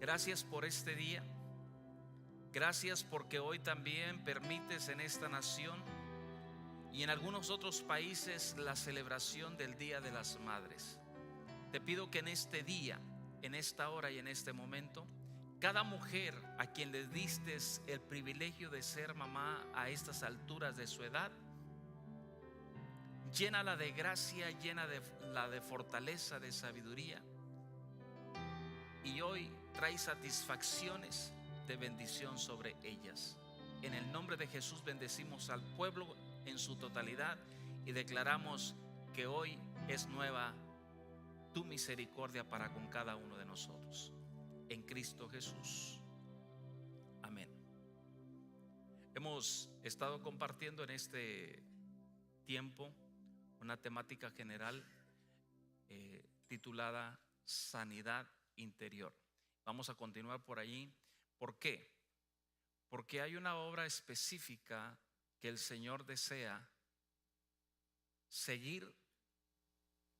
Gracias por este día. Gracias porque hoy también permites en esta nación y en algunos otros países la celebración del Día de las Madres. Te pido que en este día, en esta hora y en este momento, cada mujer a quien le diste el privilegio de ser mamá a estas alturas de su edad, llénala de gracia, llénala de fortaleza, de sabiduría. Y hoy trae satisfacciones de bendición sobre ellas. En el nombre de Jesús bendecimos al pueblo en su totalidad y declaramos que hoy es nueva tu misericordia para con cada uno de nosotros. En Cristo Jesús. Amén. Hemos estado compartiendo en este tiempo una temática general titulada Sanidad Interior. Vamos a continuar por allí. ¿Por qué? Porque hay una obra específica que el Señor desea seguir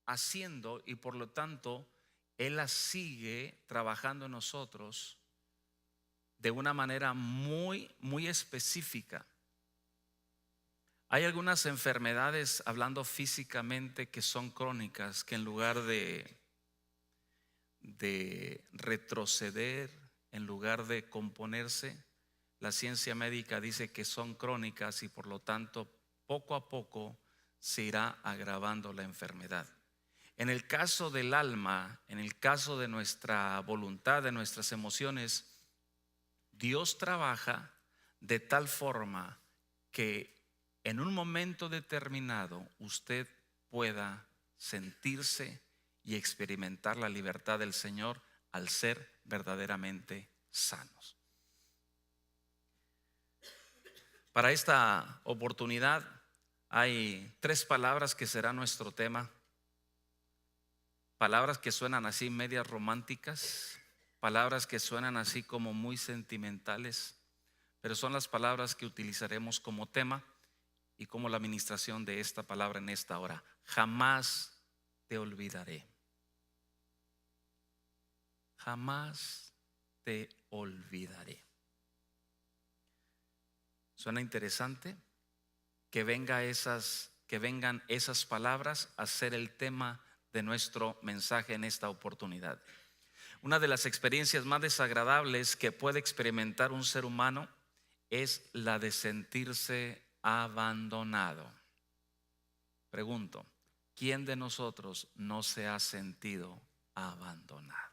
haciendo y por lo tanto Él la sigue trabajando en nosotros de una manera muy, muy específica. Hay algunas enfermedades, hablando físicamente, que son crónicas, que en lugar de retroceder, en lugar de componerse, la ciencia médica dice que son crónicas y por lo tanto poco a poco se irá agravando la enfermedad. En el caso del alma, en el caso de nuestra voluntad, de nuestras emociones, Dios trabaja de tal forma que en un momento determinado usted pueda sentirse y experimentar la libertad del Señor al ser verdaderamente sanos. Para esta oportunidad hay 3 palabras que será nuestro tema. Palabras que suenan así medias románticas, palabras que suenan así como muy sentimentales, pero son las palabras que utilizaremos como tema y como la administración de esta palabra en esta hora. Jamás te olvidaré. Jamás te olvidaré. ¿Suena interesante? Que vengan esas palabras a ser el tema de nuestro mensaje en esta oportunidad. Una de las experiencias más desagradables que puede experimentar un ser humano es la de sentirse abandonado. Pregunto, ¿quién de nosotros no se ha sentido abandonado?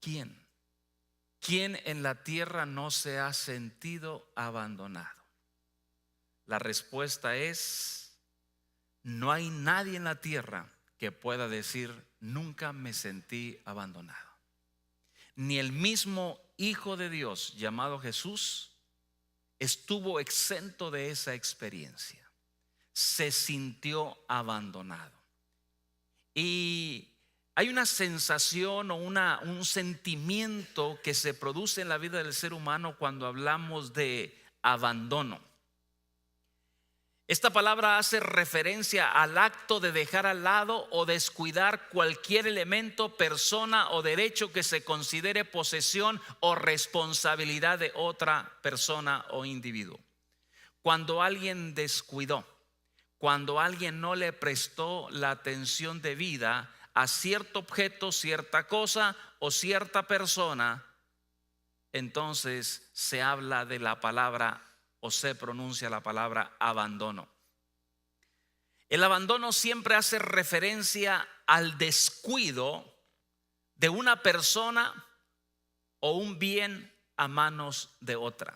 ¿Quién? ¿Quién en la tierra no se ha sentido abandonado? La respuesta es: no hay nadie en la tierra que pueda decir nunca me sentí abandonado. Ni el mismo Hijo de Dios llamado Jesús estuvo exento de esa experiencia. Se sintió abandonado. Y hay una sensación o un sentimiento que se produce en la vida del ser humano cuando hablamos de abandono. Esta palabra hace referencia al acto de dejar al lado o descuidar cualquier elemento, persona o derecho que se considere posesión o responsabilidad de otra persona o individuo. Cuando alguien descuidó, cuando alguien no le prestó la atención debida a cierto objeto, cierta cosa o cierta persona, entonces se habla de la palabra o se pronuncia la palabra abandono. El abandono siempre hace referencia al descuido de una persona o un bien a manos de otra.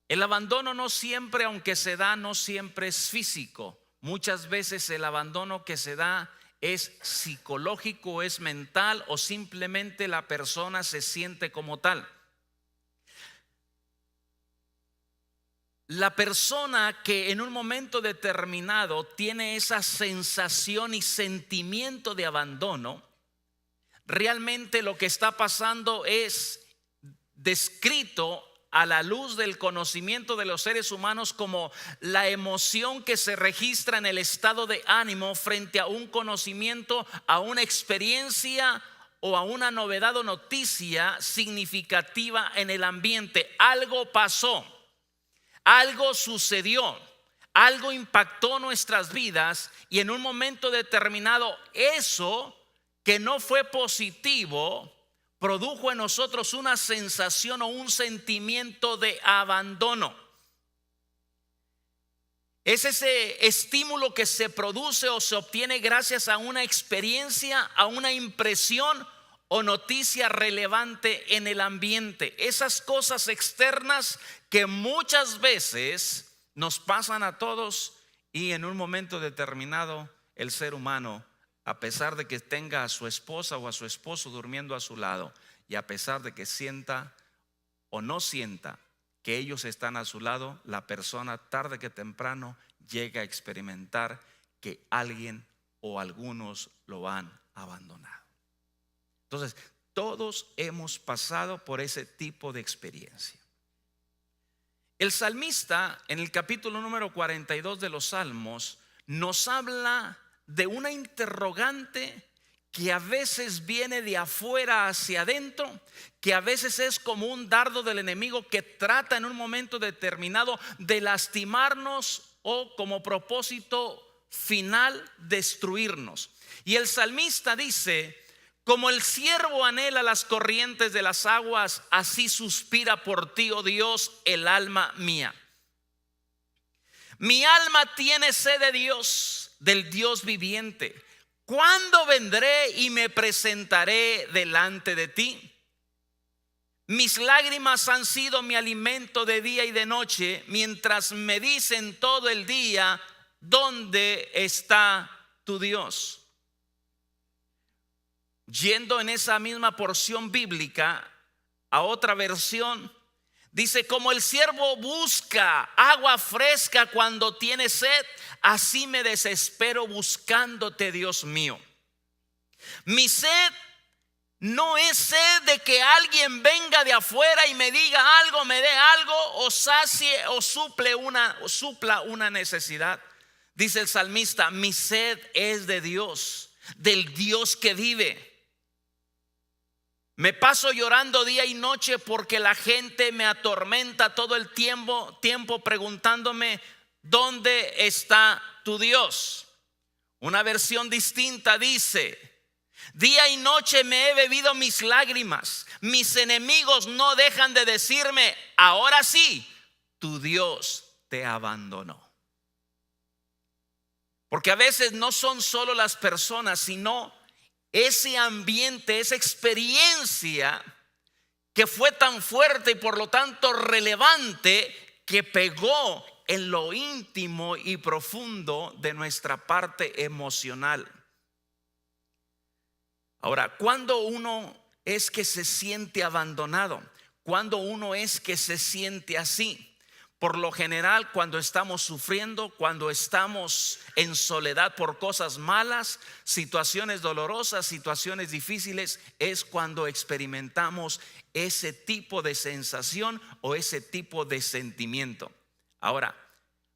El abandono no siempre, aunque se da, no siempre es físico. Muchas veces el abandono que se da es psicológico, es mental o simplemente la persona se siente como tal. La persona que en un momento determinado tiene esa sensación y sentimiento de abandono, realmente lo que está pasando es descrito a la luz del conocimiento de los seres humanos como la emoción que se registra en el estado de ánimo frente a un conocimiento, a una experiencia o a una novedad o noticia significativa en el ambiente. Algo pasó, algo sucedió, algo impactó nuestras vidas y en un momento determinado eso que no fue positivo produjo en nosotros una sensación o un sentimiento de abandono. Es ese estímulo que se produce o se obtiene gracias a una experiencia, a una impresión o noticia relevante en el ambiente. Esas cosas externas que muchas veces nos pasan a todos y en un momento determinado el ser humano, a pesar de que tenga a su esposa o a su esposo durmiendo a su lado y a pesar de que sienta o no sienta que ellos están a su lado, la persona tarde que temprano llega a experimentar que alguien o algunos lo han abandonado. Entonces, todos hemos pasado por ese tipo de experiencia. El salmista en el capítulo número 42 de los Salmos nos habla de una interrogante que a veces viene de afuera hacia adentro, que a veces es como un dardo del enemigo que trata en un momento determinado de lastimarnos o como propósito final destruirnos. Y el salmista dice: como el ciervo anhela las corrientes de las aguas, así suspira por ti, oh Dios, el alma mía. Mi alma tiene sed de Dios, del Dios viviente. ¿Cuándo vendré y me presentaré delante de ti? Mis lágrimas han sido mi alimento de día y de noche, mientras me dicen todo el día: ¿dónde está tu Dios? Yendo en esa misma porción bíblica a otra versión, dice: como el ciervo busca agua fresca cuando tiene sed, así me desespero buscándote, Dios mío. Mi sed no es sed de que alguien venga de afuera y me diga algo, me dé algo o sacie o supla una necesidad. Dice el salmista: mi sed es de Dios, del Dios que vive. Me paso llorando día y noche porque la gente me atormenta todo el tiempo preguntándome: ¿dónde está tu Dios? Una versión distinta dice: día y noche me he bebido mis lágrimas. Mis enemigos no dejan de decirme: ahora sí, tu Dios te abandonó. Porque a veces no son solo las personas, sino ese ambiente, esa experiencia que fue tan fuerte y por lo tanto relevante, que pegó en lo íntimo y profundo de nuestra parte emocional. Ahora, ¿cuándo uno es que se siente abandonado? ¿Cuándo uno es que se siente así? Por lo general, cuando estamos sufriendo, cuando estamos en soledad por cosas malas, situaciones dolorosas, situaciones difíciles, es cuando experimentamos ese tipo de sensación o ese tipo de sentimiento. Ahora,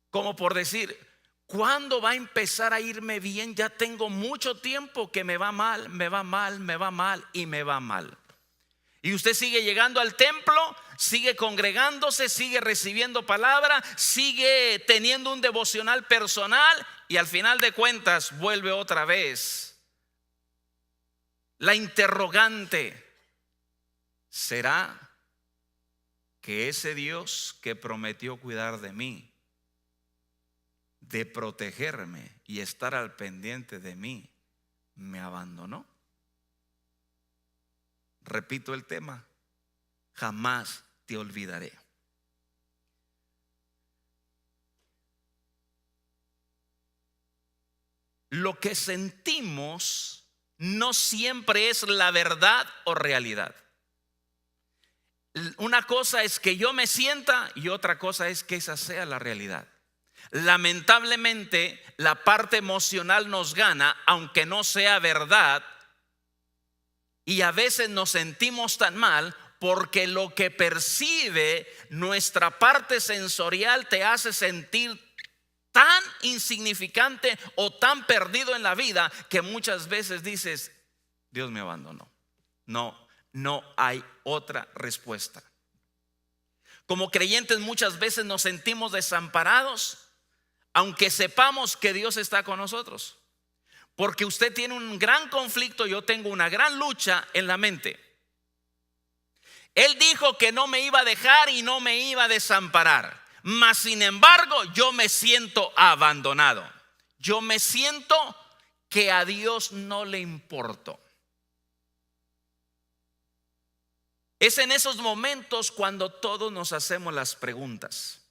como por decir: ¿cuándo va a empezar a irme bien? Ya tengo mucho tiempo que me va mal, me va mal, me va mal y me va mal. Y usted sigue llegando al templo, sigue congregándose, sigue recibiendo palabra, sigue teniendo un devocional personal y al final de cuentas vuelve otra vez la interrogante: ¿será que ese Dios que prometió cuidar de mí, de protegerme y estar al pendiente de mí, me abandonó? Repito el tema: jamás te olvidaré. Lo que sentimos no siempre es la verdad o realidad. Una cosa es que yo me sienta y otra cosa es que esa sea la realidad. Lamentablemente, la parte emocional nos gana, aunque no sea verdad. Y a veces nos sentimos tan mal porque lo que percibe nuestra parte sensorial te hace sentir tan insignificante o tan perdido en la vida que muchas veces dices: Dios me abandonó. No hay otra respuesta. Como creyentes muchas veces nos sentimos desamparados, aunque sepamos que Dios está con nosotros. Porque usted tiene un gran conflicto, yo tengo una gran lucha en la mente. Él dijo que no me iba a dejar y no me iba a desamparar. Mas sin embargo, yo me siento abandonado. Yo me siento que a Dios no le importó. Es en esos momentos cuando todos nos hacemos las preguntas.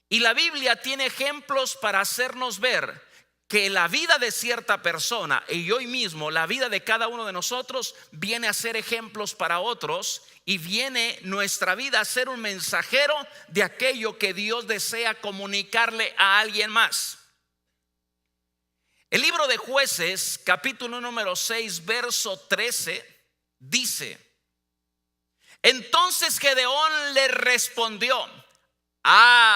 Y la Biblia tiene ejemplos para hacernos ver que la vida de cierta persona y hoy mismo la vida de cada uno de nosotros viene a ser ejemplos para otros, y viene nuestra vida a ser un mensajero de aquello que Dios desea comunicarle a alguien más. El libro de Jueces, capítulo número 6, verso 13, dice: entonces Gedeón le respondió: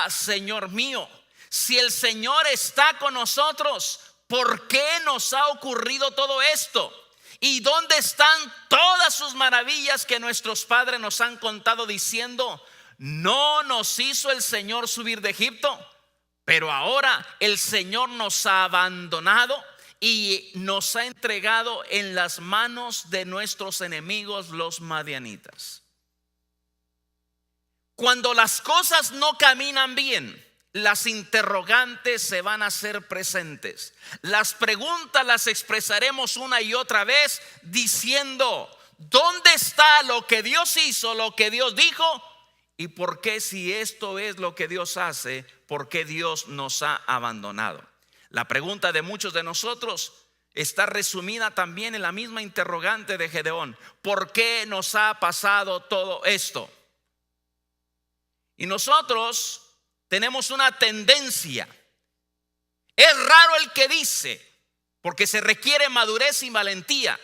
Señor mío, si el Señor está con nosotros, ¿por qué nos ha ocurrido todo esto? ¿Y dónde están todas sus maravillas que nuestros padres nos han contado diciendo: no nos hizo el Señor subir de Egipto? Pero ahora el Señor nos ha abandonado y nos ha entregado en las manos de nuestros enemigos, los madianitas. Cuando las cosas no caminan bien, las interrogantes se van a hacer presentes. Las preguntas las expresaremos una y otra vez diciendo: ¿dónde está lo que Dios hizo, lo que Dios dijo? ¿Y por qué, si esto es lo que Dios hace, por qué Dios nos ha abandonado? La pregunta de muchos de nosotros está resumida también en la misma interrogante de Gedeón: ¿por qué nos ha pasado todo esto? Y nosotros tenemos una tendencia. Es raro el que dice, porque se requiere madurez y valentía,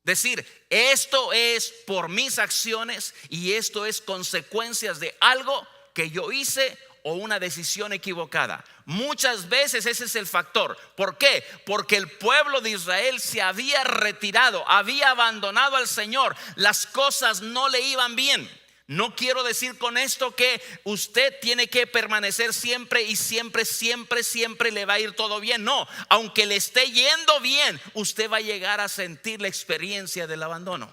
decir: esto es por mis acciones y esto es consecuencias de algo que yo hice o una decisión equivocada. Muchas veces ese es el factor. ¿Por qué? Porque el pueblo de Israel se había retirado, había abandonado al Señor. Las cosas no le iban bien. No quiero decir con esto que usted tiene que permanecer siempre y siempre le va a ir todo bien. No, aunque le esté yendo bien, usted va a llegar a sentir la experiencia del abandono.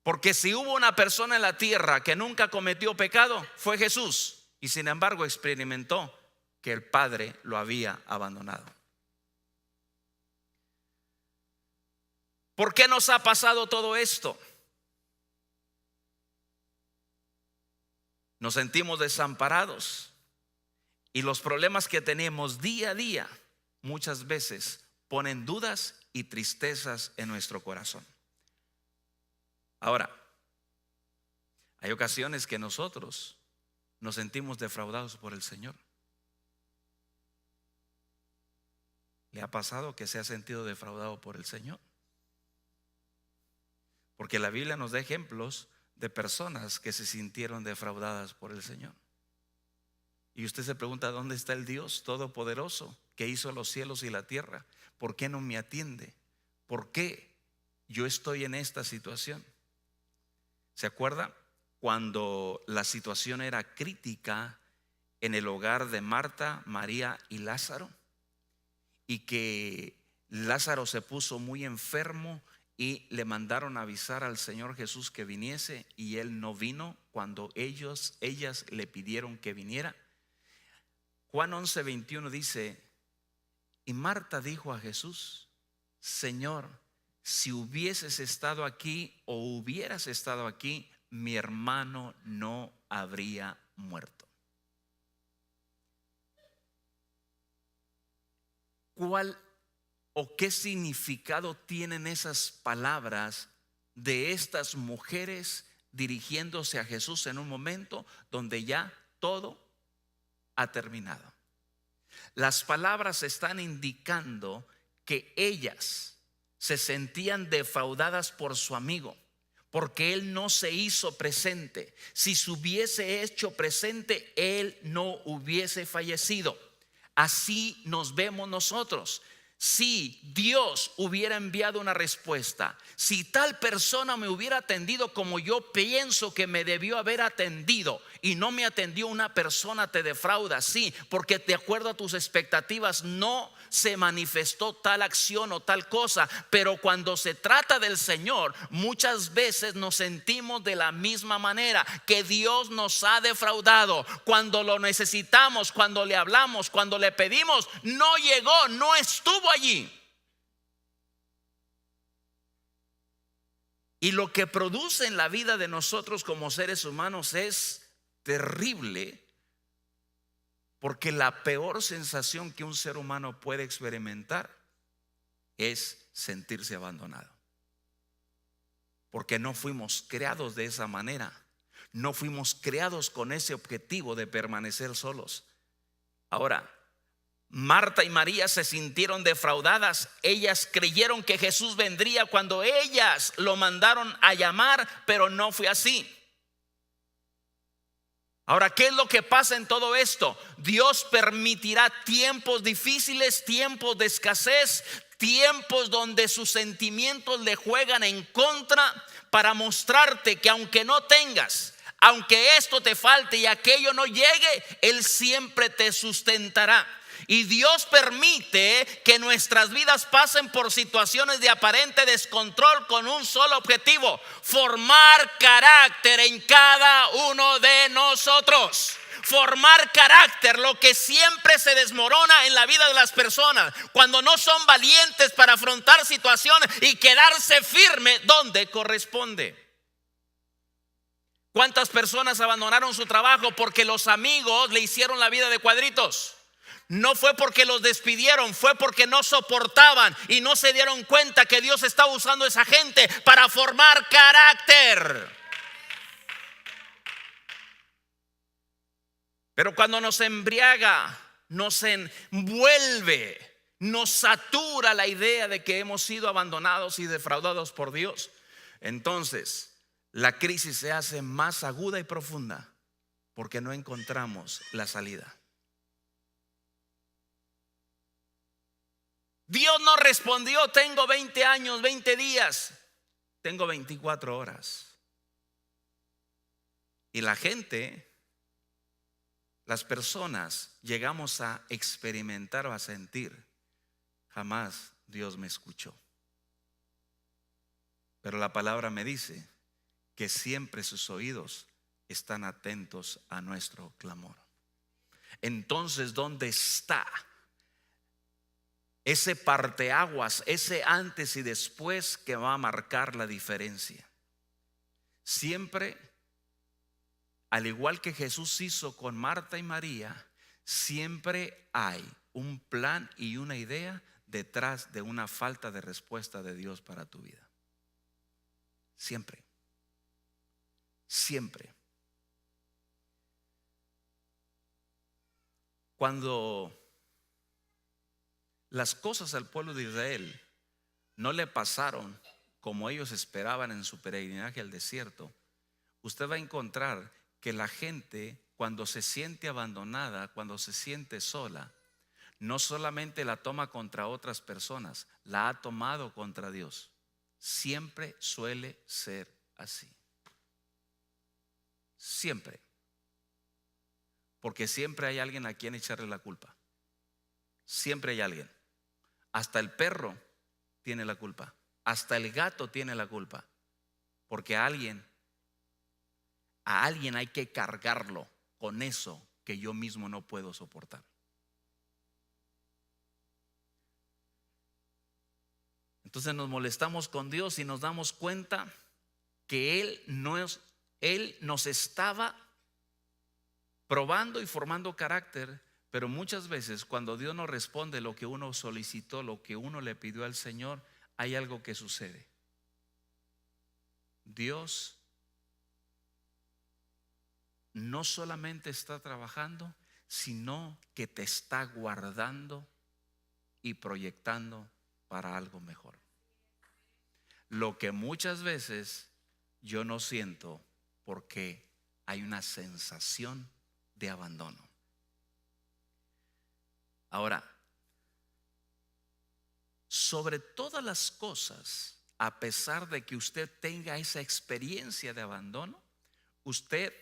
Porque si hubo una persona en la tierra que nunca cometió pecado, fue Jesús. Y sin embargo experimentó que el Padre lo había abandonado. ¿Por qué nos ha pasado todo esto? Nos sentimos desamparados y los problemas que tenemos día a día muchas veces ponen dudas y tristezas en nuestro corazón. Ahora, hay ocasiones que nosotros nos sentimos defraudados por el Señor. ¿Le ha pasado que se ha sentido defraudado por el Señor? Porque la Biblia nos da ejemplos de personas que se sintieron defraudadas por el Señor. Y usted se pregunta: ¿dónde está el Dios todopoderoso que hizo los cielos y la tierra? ¿Por qué no me atiende? ¿Por qué yo estoy en esta situación? ¿Se acuerda cuando la situación era crítica en el hogar de Marta, María y Lázaro? Y que Lázaro se puso muy enfermo y le mandaron a avisar al Señor Jesús que viniese, y él no vino cuando ellas le pidieron que viniera. Juan 11:21 dice: y Marta dijo a Jesús: Señor, si hubieses estado aquí o hubieras estado aquí, mi hermano no habría muerto. ¿Cuál o qué significado tienen esas palabras de estas mujeres dirigiéndose a Jesús en un momento donde ya todo ha terminado? Las palabras están indicando que ellas se sentían defraudadas por su amigo, porque él no se hizo presente. Si se hubiese hecho presente, él no hubiese fallecido. Así nos vemos nosotros. Si Dios hubiera enviado una respuesta, si tal persona me hubiera atendido como yo pienso que me debió haber atendido y no me atendió, una persona te defrauda, sí, porque de acuerdo a tus expectativas no se manifestó tal acción o tal cosa. Pero cuando se trata del Señor, muchas veces nos sentimos de la misma manera, que Dios nos ha defraudado. Cuando lo necesitamos, cuando le hablamos, cuando le pedimos, no llegó, no estuvo allí. Y lo que produce en la vida de nosotros como seres humanos es terrible, porque la peor sensación que un ser humano puede experimentar es sentirse abandonado, porque no fuimos creados de esa manera. No fuimos creados con ese objetivo de permanecer solos. Ahora, Marta y María se sintieron defraudadas. Ellas creyeron que Jesús vendría cuando ellas lo mandaron a llamar, pero no fue así. Ahora, ¿qué es lo que pasa en todo esto? Dios permitirá tiempos difíciles, tiempos de escasez, tiempos donde sus sentimientos le juegan en contra, para mostrarte que aunque no tengas, aunque esto te falte y aquello no llegue, Él siempre te sustentará. Y Dios permite que nuestras vidas pasen por situaciones de aparente descontrol con un solo objetivo: formar carácter en cada uno de nosotros. Formar carácter, lo que siempre se desmorona en la vida de las personas cuando no son valientes para afrontar situaciones y quedarse firme donde corresponde. ¿Cuántas personas abandonaron su trabajo porque los amigos le hicieron la vida de cuadritos? No fue porque los despidieron, fue porque no soportaban y no se dieron cuenta que Dios estaba usando a esa gente para formar carácter. Pero cuando nos embriaga, nos envuelve, nos satura la idea de que hemos sido abandonados y defraudados por Dios, entonces la crisis se hace más aguda y profunda, porque no encontramos la salida. Dios no respondió: tengo 20 años, 20 días, tengo 24 horas. Y la gente, las personas, llegamos a experimentar o a sentir: jamás Dios me escuchó. Pero la palabra me dice que siempre sus oídos están atentos a nuestro clamor. Entonces, ¿dónde está ese parteaguas, ese antes y después que va a marcar la diferencia? Siempre, al igual que Jesús hizo con Marta y María, siempre hay un plan y una idea detrás de una falta de respuesta de Dios para tu vida. Siempre. Siempre. Cuando las cosas al pueblo de Israel no le pasaron como ellos esperaban en su peregrinaje al desierto, usted va a encontrar que la gente, cuando se siente abandonada, cuando se siente sola, no solamente la toma contra otras personas, la ha tomado contra Dios. Siempre suele ser así. Siempre. Porque siempre hay alguien a quien echarle la culpa. Siempre hay alguien. Hasta el perro tiene la culpa. Hasta el gato tiene la culpa. Porque a alguien hay que cargarlo con eso que yo mismo no puedo soportar. Entonces nos molestamos con Dios y nos damos cuenta que Él nos estaba probando y formando carácter. Pero muchas veces cuando Dios no responde lo que uno solicitó, lo que uno le pidió al Señor, hay algo que sucede. Dios no solamente está trabajando, sino que te está guardando y proyectando para algo mejor. lo que muchas veces yo no siento porque hay una sensación de abandono. Ahora, sobre todas las cosas, a pesar de que usted tenga esa experiencia de abandono, usted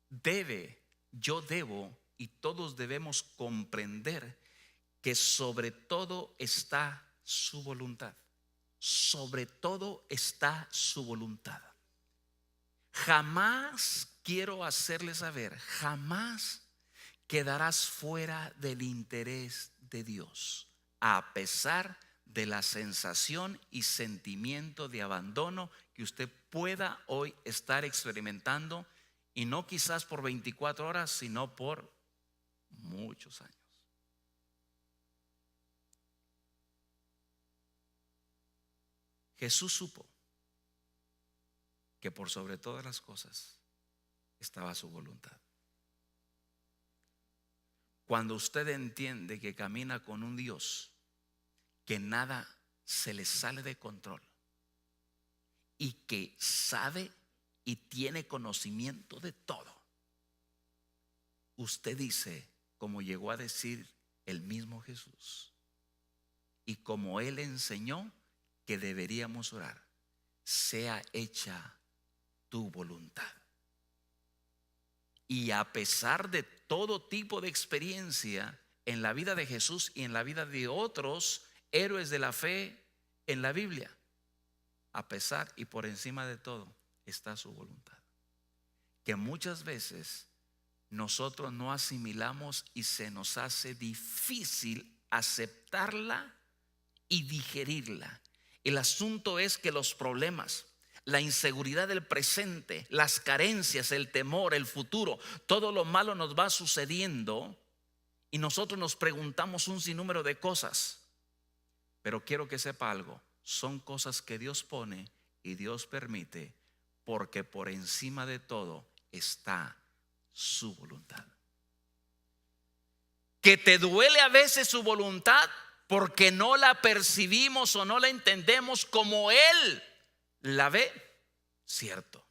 debe, yo debo y todos debemos comprender que sobre todo está su voluntad. Sobre todo está su voluntad. Jamás, quiero hacerle saber, jamás quedarás fuera del interés de Dios, a pesar de la sensación y sentimiento de abandono que usted pueda hoy estar experimentando, y no quizás por 24 horas, sino por muchos años. Jesús supo que por sobre todas las cosas estaba su voluntad. Cuando usted entiende que camina con un Dios que nada se le sale de control y que sabe y tiene conocimiento de todo, usted dice, como llegó a decir el mismo Jesús y como Él enseñó que deberíamos orar: sea hecha tu voluntad. Y a pesar de todo tipo de experiencia en la vida de Jesús y en la vida de otros héroes de la fe en la Biblia, a pesar y por encima de todo está su voluntad, que muchas veces nosotros no asimilamos y se nos hace difícil aceptarla y digerirla. El asunto es que los problemas, la inseguridad del presente, las carencias, el temor, el futuro, todo lo malo nos va sucediendo y nosotros nos preguntamos un sinnúmero de cosas. Pero quiero que sepa algo: son cosas que Dios pone y Dios permite, porque por encima de todo está su voluntad. Que te duele a veces su voluntad porque no la percibimos o no la entendemos como Él la ve, cierto.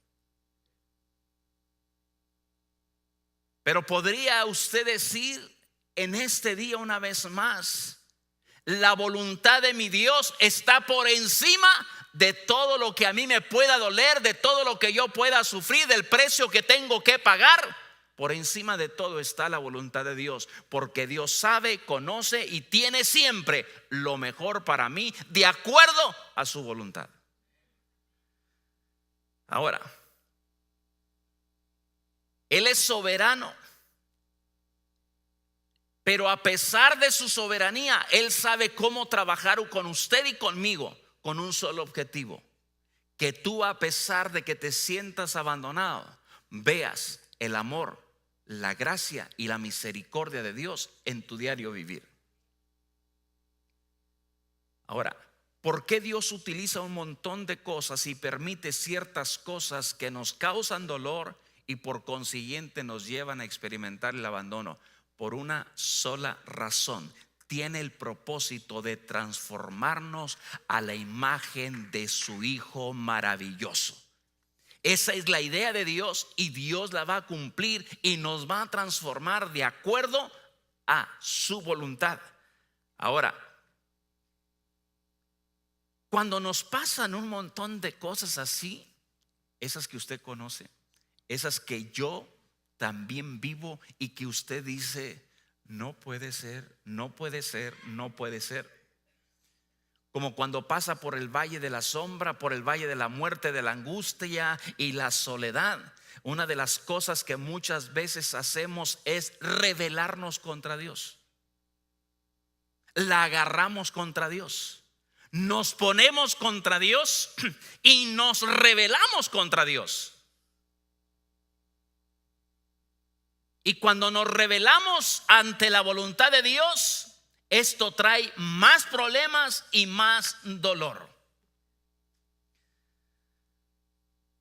Pero podría usted decir en este día una vez más: la voluntad de mi Dios está por encima de todo lo que a mí me pueda doler, de todo lo que yo pueda sufrir, del precio que tengo que pagar. Por encima de todo está la voluntad de Dios, porque Dios sabe, conoce y tiene siempre lo mejor para mí, de acuerdo a su voluntad. Ahora, Él es soberano, pero a pesar de su soberanía, Él sabe cómo trabajar con usted y conmigo con un solo objetivo: que tú, a pesar de que te sientas abandonado, veas el amor, la gracia y la misericordia de Dios en tu diario vivir. Ahora, ¿por qué Dios utiliza un montón de cosas y permite ciertas cosas que nos causan dolor y por consiguiente nos llevan a experimentar el abandono? Por una sola razón: tiene el propósito de transformarnos a la imagen de su Hijo maravilloso. Esa es la idea de Dios y Dios la va a cumplir y nos va a transformar de acuerdo a su voluntad. Ahora, cuando nos pasan un montón de cosas así, esas que usted conoce, esas que yo también vivo y que usted dice: no puede ser, no puede ser, no puede ser. Como cuando pasa por el valle de la sombra, por el valle de la muerte, de la angustia y la soledad. Una de las cosas que muchas veces hacemos es rebelarnos contra Dios. La agarramos contra Dios. Nos ponemos contra Dios y nos rebelamos contra Dios. Y cuando nos rebelamos ante la voluntad de Dios, esto trae más problemas y más dolor.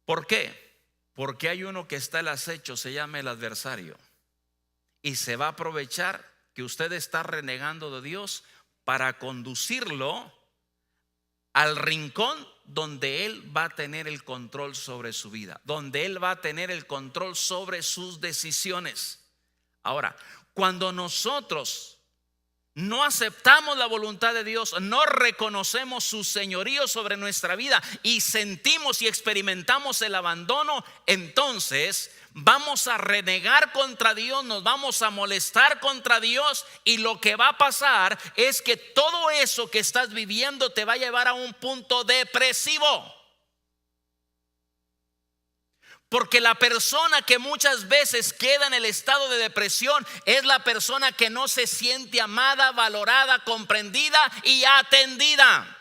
¿Por qué? Porque hay uno que está al acecho, se llama el adversario, y se va a aprovechar que usted está renegando de Dios para conducirlo al rincón donde Él va a tener el control sobre su vida, donde Él va a tener el control sobre sus decisiones. Ahora, cuando nosotros no aceptamos la voluntad de Dios, no reconocemos su señorío sobre nuestra vida y sentimos y experimentamos el abandono, entonces vamos a renegar contra Dios, nos vamos a molestar contra Dios, y lo que va a pasar es que todo eso que estás viviendo te va a llevar a un punto depresivo. Porque la persona que muchas veces queda en el estado de depresión es la persona que no se siente amada, valorada, comprendida y atendida.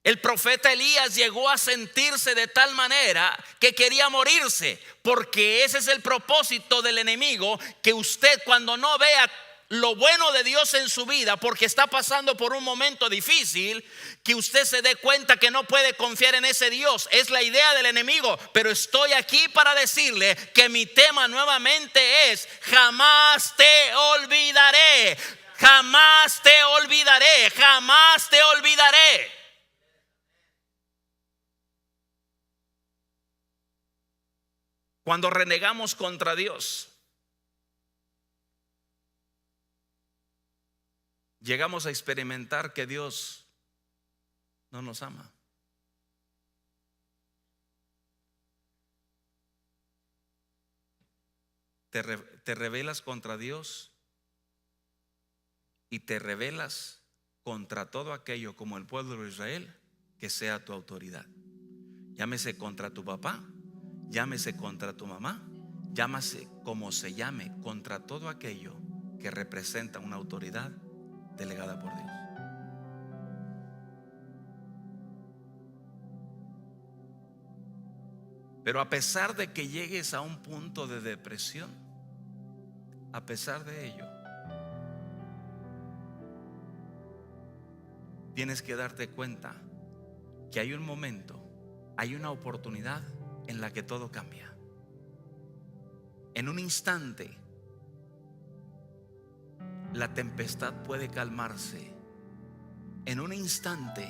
El profeta Elías llegó a sentirse de tal manera que quería morirse, porque ese es el propósito del enemigo, que usted, cuando no vea lo bueno de Dios en su vida, porque está pasando por un momento difícil, que usted se dé cuenta que no puede confiar en ese Dios. Es la idea del enemigo, pero estoy aquí para decirle que mi tema nuevamente es: jamás te olvidaré, jamás te olvidaré, jamás te olvidaré. Cuando renegamos contra Dios, llegamos a experimentar que Dios no nos ama. Te rebelas contra Dios y te rebelas contra todo aquello, como el pueblo de Israel, que sea tu autoridad. Llámese contra tu papá, llámese contra tu mamá, llámese como se llame, contra todo aquello que representa una autoridad delegada por Dios. Pero a pesar de que llegues a un punto de depresión, a pesar de ello, tienes que darte cuenta que hay un momento, hay una oportunidad en la que todo cambia. En un instante, la tempestad puede calmarse. En un instante,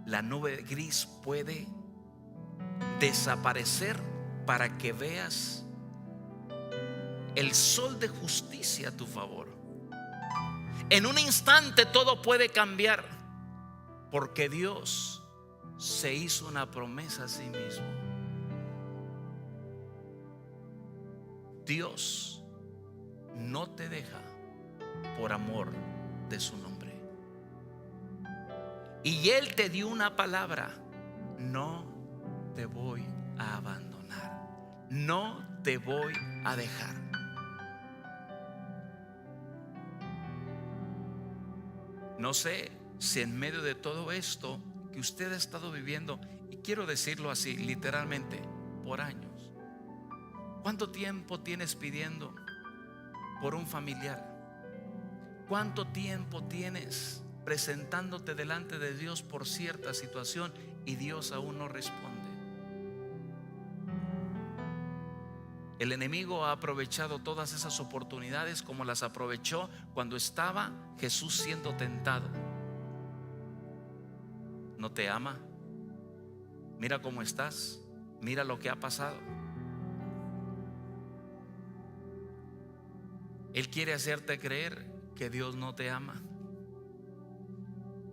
la nube gris puede desaparecer para que veas el sol de justicia a tu favor. En un instante todo puede cambiar, porque Dios se hizo una promesa a sí mismo. Dios no te deja por amor de su nombre. Y Él te dio una palabra: no te voy a abandonar, no te voy a dejar. No sé si en medio de todo esto que usted ha estado viviendo, y quiero decirlo así literalmente, por años, ¿cuánto tiempo tienes pidiendo por un familiar? ¿Cuánto tiempo tienes presentándote delante de Dios por cierta situación y Dios aún no responde? El enemigo ha aprovechado todas esas oportunidades, como las aprovechó cuando estaba Jesús siendo tentado. ¿No te ama? Mira cómo estás, mira lo que ha pasado. Él quiere hacerte creer que Dios no te ama,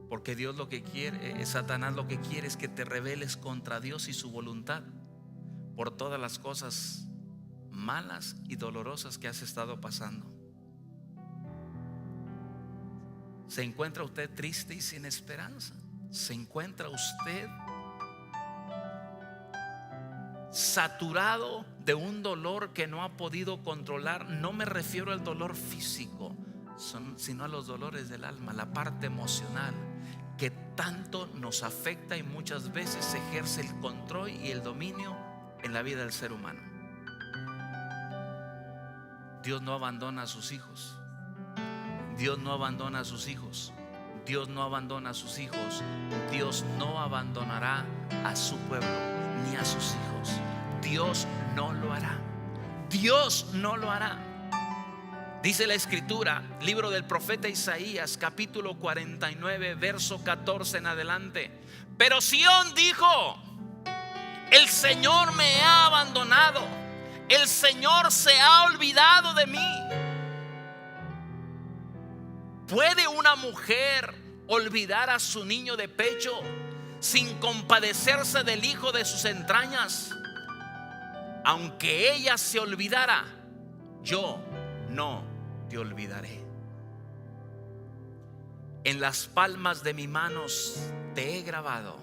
porque Dios lo que quiere, Satanás lo que quiere es que te rebeles contra Dios y su voluntad por todas las cosas malas y dolorosas que has estado pasando. ¿Se encuentra usted triste y sin esperanza? ¿Se encuentra usted saturado de un dolor que no ha podido controlar? No me refiero al dolor físico, sino a los dolores del alma, la parte emocional que tanto nos afecta y muchas veces ejerce el control y el dominio en la vida del ser humano. Dios no abandona a sus hijos. Dios no abandona a sus hijos. Dios no abandona a sus hijos. Dios no abandonará a su pueblo ni a sus hijos. Dios no lo hará. Dios no lo hará. Dice la escritura, libro del profeta Isaías, capítulo 49, verso 14 en adelante: pero Sión dijo: el Señor me ha abandonado, el Señor se ha olvidado de mí. ¿Puede una mujer olvidar a su niño de pecho sin compadecerse del hijo de sus entrañas? Aunque ella se olvidara, yo no te olvidaré. En las palmas de mis manos te he grabado,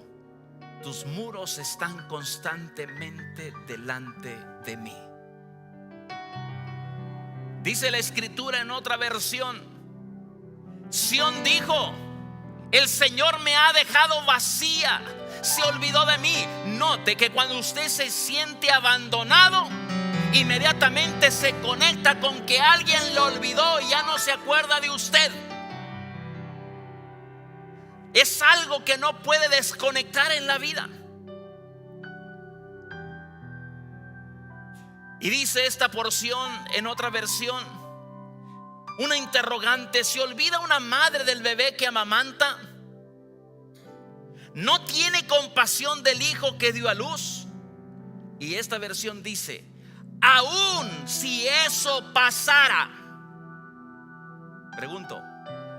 tus muros están constantemente delante de mí. Dice la escritura en otra versión: Sión dijo: el Señor me ha dejado vacía, se olvidó de mí. Note que cuando usted se siente abandonado, inmediatamente se conecta con que alguien lo olvidó y ya no se acuerda de usted. Es algo que no puede desconectar en la vida. Y dice esta porción en otra versión, una interrogante: ¿se olvida una madre del bebé que amamanta? ¿No tiene compasión del hijo que dio a luz? Y esta versión dice: aún si eso pasara. Pregunto,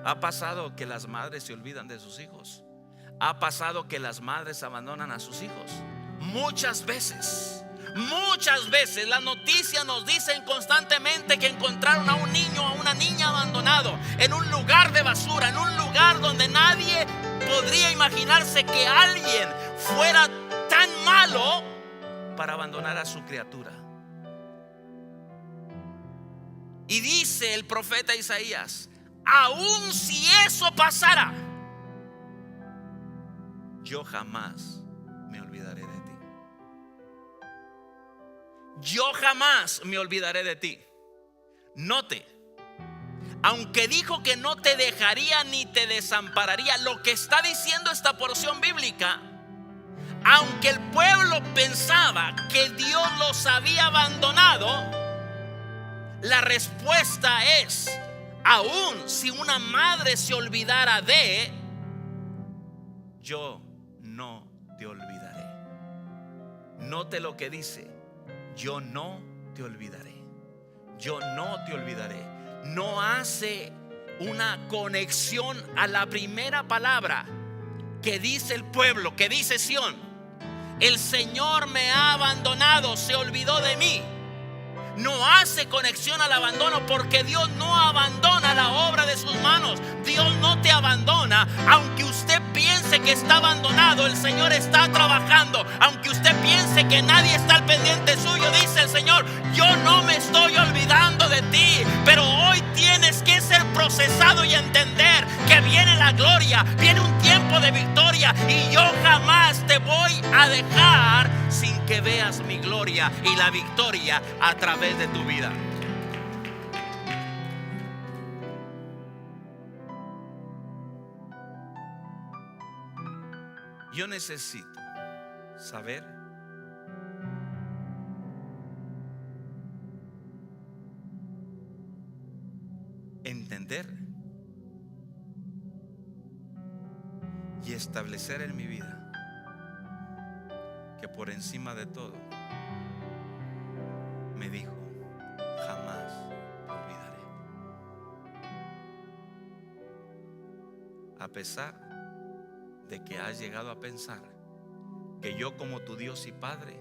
¿ha pasado que las madres se olvidan de sus hijos? ¿Ha pasado que las madres abandonan a sus hijos? Muchas veces las noticias nos dicen constantemente que encontraron a un niño o a una niña abandonado en un lugar de basura, en un lugar donde nadie podría imaginarse que alguien fuera tan malo para abandonar a su criatura. Y dice el profeta Isaías: aún si eso pasara, yo jamás me olvidaré de ti. Yo jamás me olvidaré de ti. Note, aunque dijo que no te dejaría ni te desampararía, lo que está diciendo esta porción bíblica, aunque el pueblo pensaba que Dios los había abandonado, la respuesta es: aún si una madre se olvidara de, yo no te olvidaré. Note lo que dice: yo no te olvidaré. Yo no te olvidaré. No hace una conexión a la primera palabra que dice el pueblo, que dice Sión: el Señor me ha abandonado, se olvidó de mí. No hace conexión al abandono, porque Dios no abandona la obra de sus manos. Dios no te abandona. Aunque usted piense que está abandonado, el Señor está trabajando. Aunque usted piense que nadie está al pendiente suyo, dice el Señor: yo no me estoy olvidando de ti. Pero hoy tienes que ser procesado y entender que viene la gloria, viene un tiempo de victoria, y yo jamás te voy a dejar sin que veas mi gloria y la victoria a través de tu vida. Yo necesito saber entender y establecer en mi vida que por encima de todo me dijo: jamás te olvidaré. A pesar de que has llegado a pensar que yo, como tu Dios y Padre,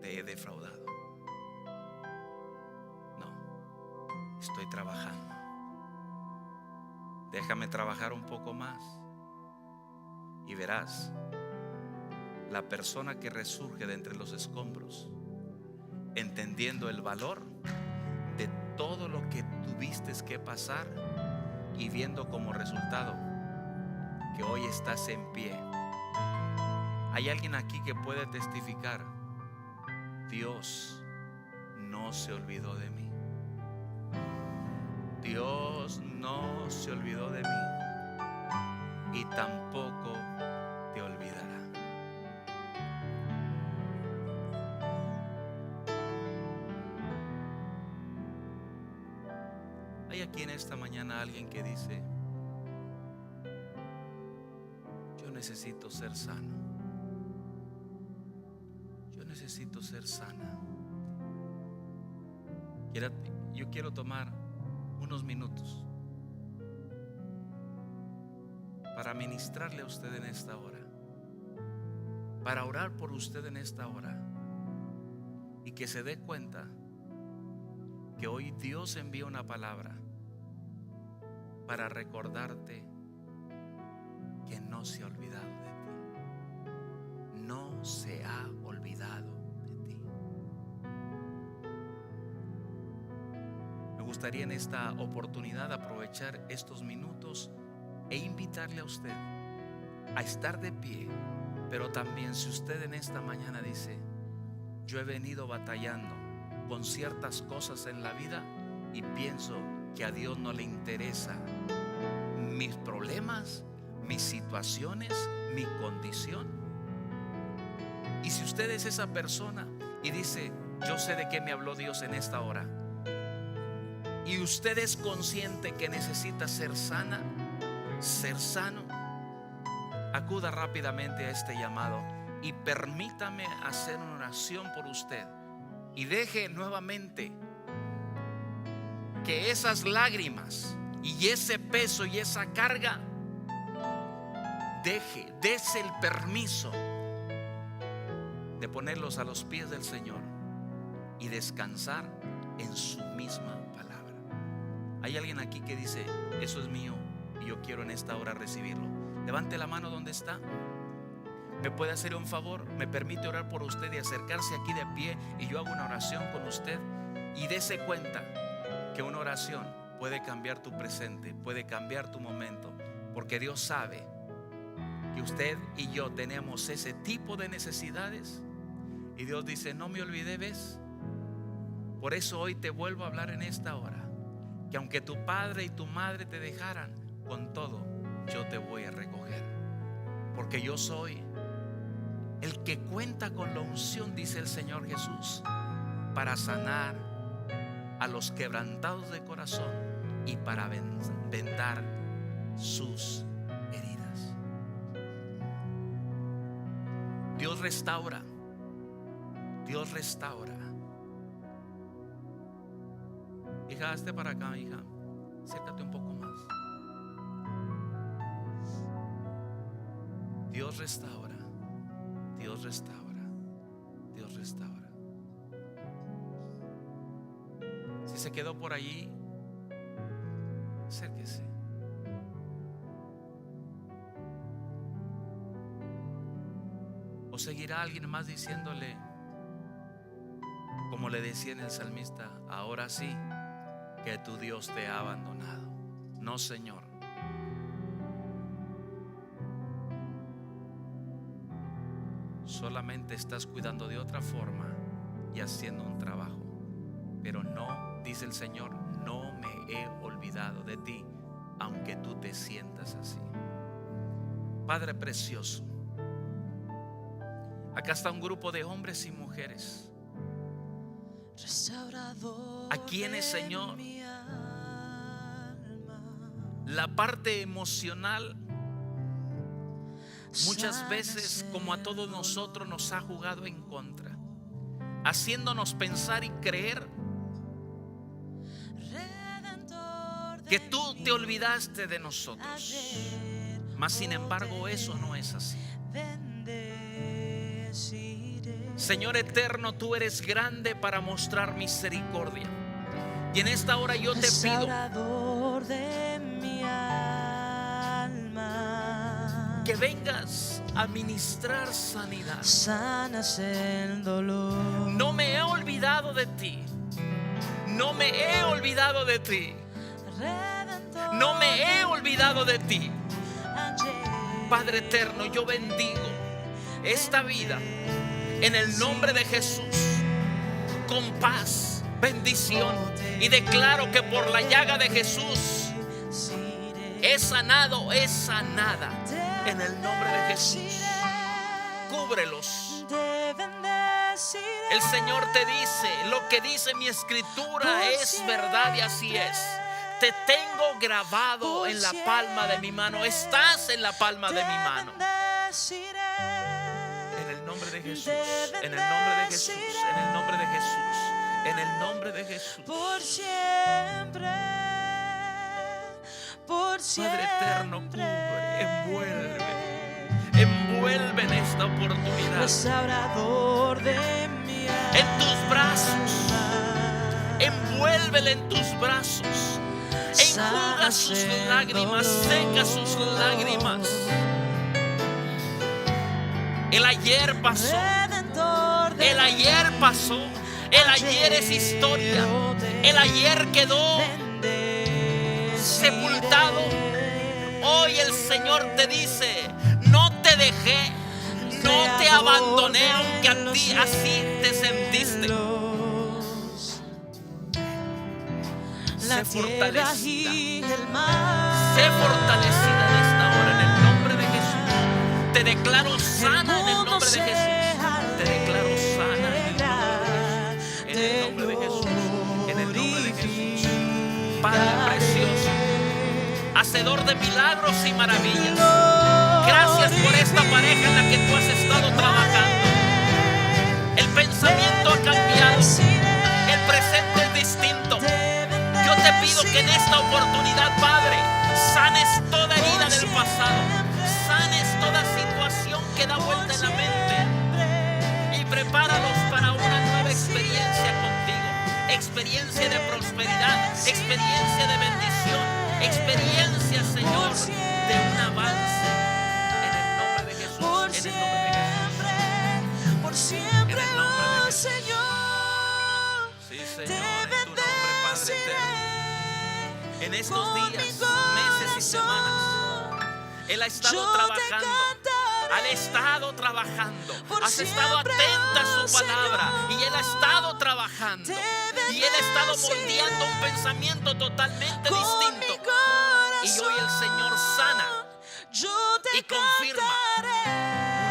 te he defraudado. No, estoy trabajando. Déjame trabajar un poco más y verás la persona que resurge de entre los escombros, entendiendo el valor de todo lo que tuviste que pasar y viendo como resultado que hoy estás en pie. Hay alguien aquí que puede testificar: Dios no se olvidó de mí. Dios no se olvidó de mí y tampoco te olvidará. esta mañana alguien que dice: yo necesito ser sano, yo necesito ser sana. Yo quiero tomar unos minutos para ministrarle a usted en esta hora, para orar por usted en esta hora, y que se dé cuenta que hoy Dios envía una palabra para recordarte que no se ha olvidado de ti. No se ha olvidado de ti. Me gustaría en esta oportunidad aprovechar estos minutos e invitarle a usted a estar de pie. Pero también, si usted en esta mañana dice: yo he venido batallando con ciertas cosas en la vida y pienso que a Dios no le interesa mis problemas, mis situaciones, mi condición. Y si usted es esa persona y dice: yo sé de qué me habló Dios en esta hora, y usted es consciente que necesita ser sana, ser sano, acuda rápidamente a este llamado y permítame hacer una oración por usted. Y deje nuevamente que esas lágrimas y ese peso y esa carga, dese el permiso de ponerlos a los pies del Señor y descansar en su misma palabra. Hay alguien aquí que dice: eso es mío y yo quiero en esta hora recibirlo. Levante la mano donde está. ¿Me puede hacer un favor? ¿Me permite orar por usted y acercarse aquí de pie y yo hago una oración con usted? Y dése cuenta que una oración puede cambiar tu presente, puede cambiar tu momento, porque Dios sabe que usted y yo tenemos ese tipo de necesidades, y Dios dice: no me olvidé, ¿ves? Por eso hoy te vuelvo a hablar en esta hora, que aunque tu padre y tu madre te dejaran, con todo yo te voy a recoger, porque yo soy el que cuenta con la unción, dice el Señor Jesús, para sanar a los quebrantados de corazón y para vendar sus heridas. Dios restaura. Dios restaura. Hija, hazte para acá, hija. Acércate un poco más. Dios restaura. Dios restaura. Dios restaura. Si se quedó por allí, acérquese. O seguirá alguien más diciéndole, como le decía en el salmista: ahora sí que tu Dios te ha abandonado. No, Señor. Solamente estás cuidando de otra forma y haciendo un trabajo. Pero no, dice el Señor, no me he olvidado de ti, aunque tú te sientas así. Padre precioso, acá está un grupo de hombres y mujeres a quienes, Señor, la parte emocional muchas veces, como a todos nosotros, nos ha jugado en contra, haciéndonos pensar y creer que tú te olvidaste de nosotros. Mas sin embargo, eso no es así. Señor eterno, tú eres grande para mostrar misericordia. Y en esta hora yo te pido que vengas a ministrar sanidad. Sanas el dolor. No me he olvidado de ti. No me he olvidado de ti. No me he olvidado de ti. Padre eterno, yo bendigo esta vida en el nombre de Jesús, con paz, bendición, y declaro que por la llaga de Jesús es sanado, es sanada en el nombre de Jesús. Cúbrelos. El Señor te dice: lo que dice mi escritura es verdad, y así es. Te tengo grabado en la palma de mi mano. Estás en la palma de mi mano. En el nombre de Jesús. En el nombre de Jesús. En el nombre de Jesús. En el nombre de Jesús. Por siempre. Por siempre. Padre eterno, cubre, envuelve en esta oportunidad. Restaurador de mi alma. En tus brazos. Envuélvele en tus brazos. Enjuga sus lágrimas, seca sus lágrimas. El ayer pasó. El ayer pasó. El ayer es historia. El ayer quedó sepultado. Hoy el Señor te dice: no te dejé, no te abandoné, aunque a ti así te sentiste. Sé fortalecida. Sé fortalecida en esta hora en el nombre de Jesús. Te declaro sana en el nombre de Jesús. Te declaro sana en el nombre de Jesús. En el nombre de Jesús. Padre precioso, hacedor de milagros y maravillas, gracias por esta pareja en la que tú has estado trabajando. El pensamiento ha cambiado. El presente es distinto. Yo te pido que en esta oportunidad, Padre, sanes toda herida del pasado, sanes toda situación que da vuelta en la mente y prepáralos para una nueva experiencia contigo, experiencia de prosperidad, experiencia de bendición, experiencia, Señor, de un avance en el nombre de Jesús, en el nombre de Jesús, por siempre, en el nombre de Jesús. Señor. Sí, Señor, en tu nombre, Padre eterno. En estos días, meses y semanas, Él ha estado trabajando. Han estado trabajando. Has estado atenta a su palabra. Y Él ha estado trabajando. Y Él ha estado moldeando un pensamiento totalmente distinto. Y hoy el Señor sana y confirma un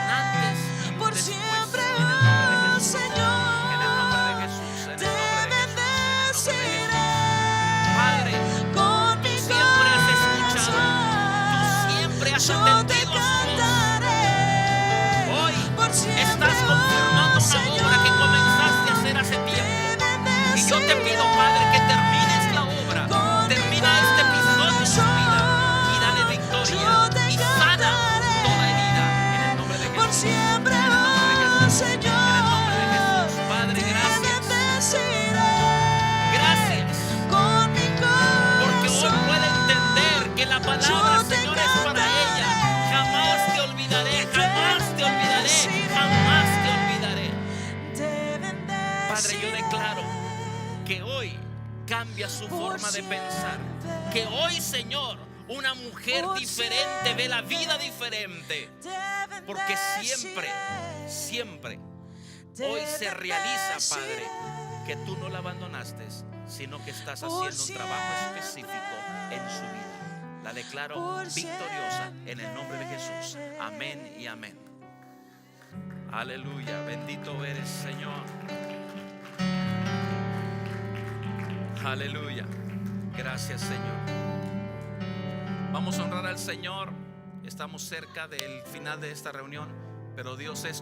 antes y un por después. siempre, En el nombre de Jesús. Señor. En el nombre de Jesús. En el Te nombre de Jesús. En el nombre de Jesús. bendeciré Padre, con mi siempre has escuchado. Tú siempre has yo te atendido a su voz. cantaré. Hoy Por siempre, estás confirmando una Señor. obra que comenzaste a hacer hace tiempo. Y yo te pido, Padre, que termines la obra. Termina este episodio en su vida y dale victoria. Y sana toda herida en el nombre de Jesús. Por siempre, En el nombre de Jesús. Señor. En el nombre de Jesús. Padre, gracias. Gracias. Con mi Porque hoy corazón. puede entender que la palabra, Yo te Señor, es para ella. Jamás te olvidaré, jamás te olvidaré, jamás te olvidaré. Padre, yo declaro que hoy cambia su forma de pensar. Que hoy, Señor, una mujer diferente ve la vida diferente. Porque siempre, siempre, hoy se realiza, Padre, que tú no la abandonaste, sino que estás haciendo un trabajo específico en su vida. La declaro victoriosa en el nombre de Jesús. Amén y amén. Aleluya, bendito eres, Señor. Aleluya, gracias, Señor. Vamos a honrar al Señor. Estamos cerca del final de esta reunión, pero Dios es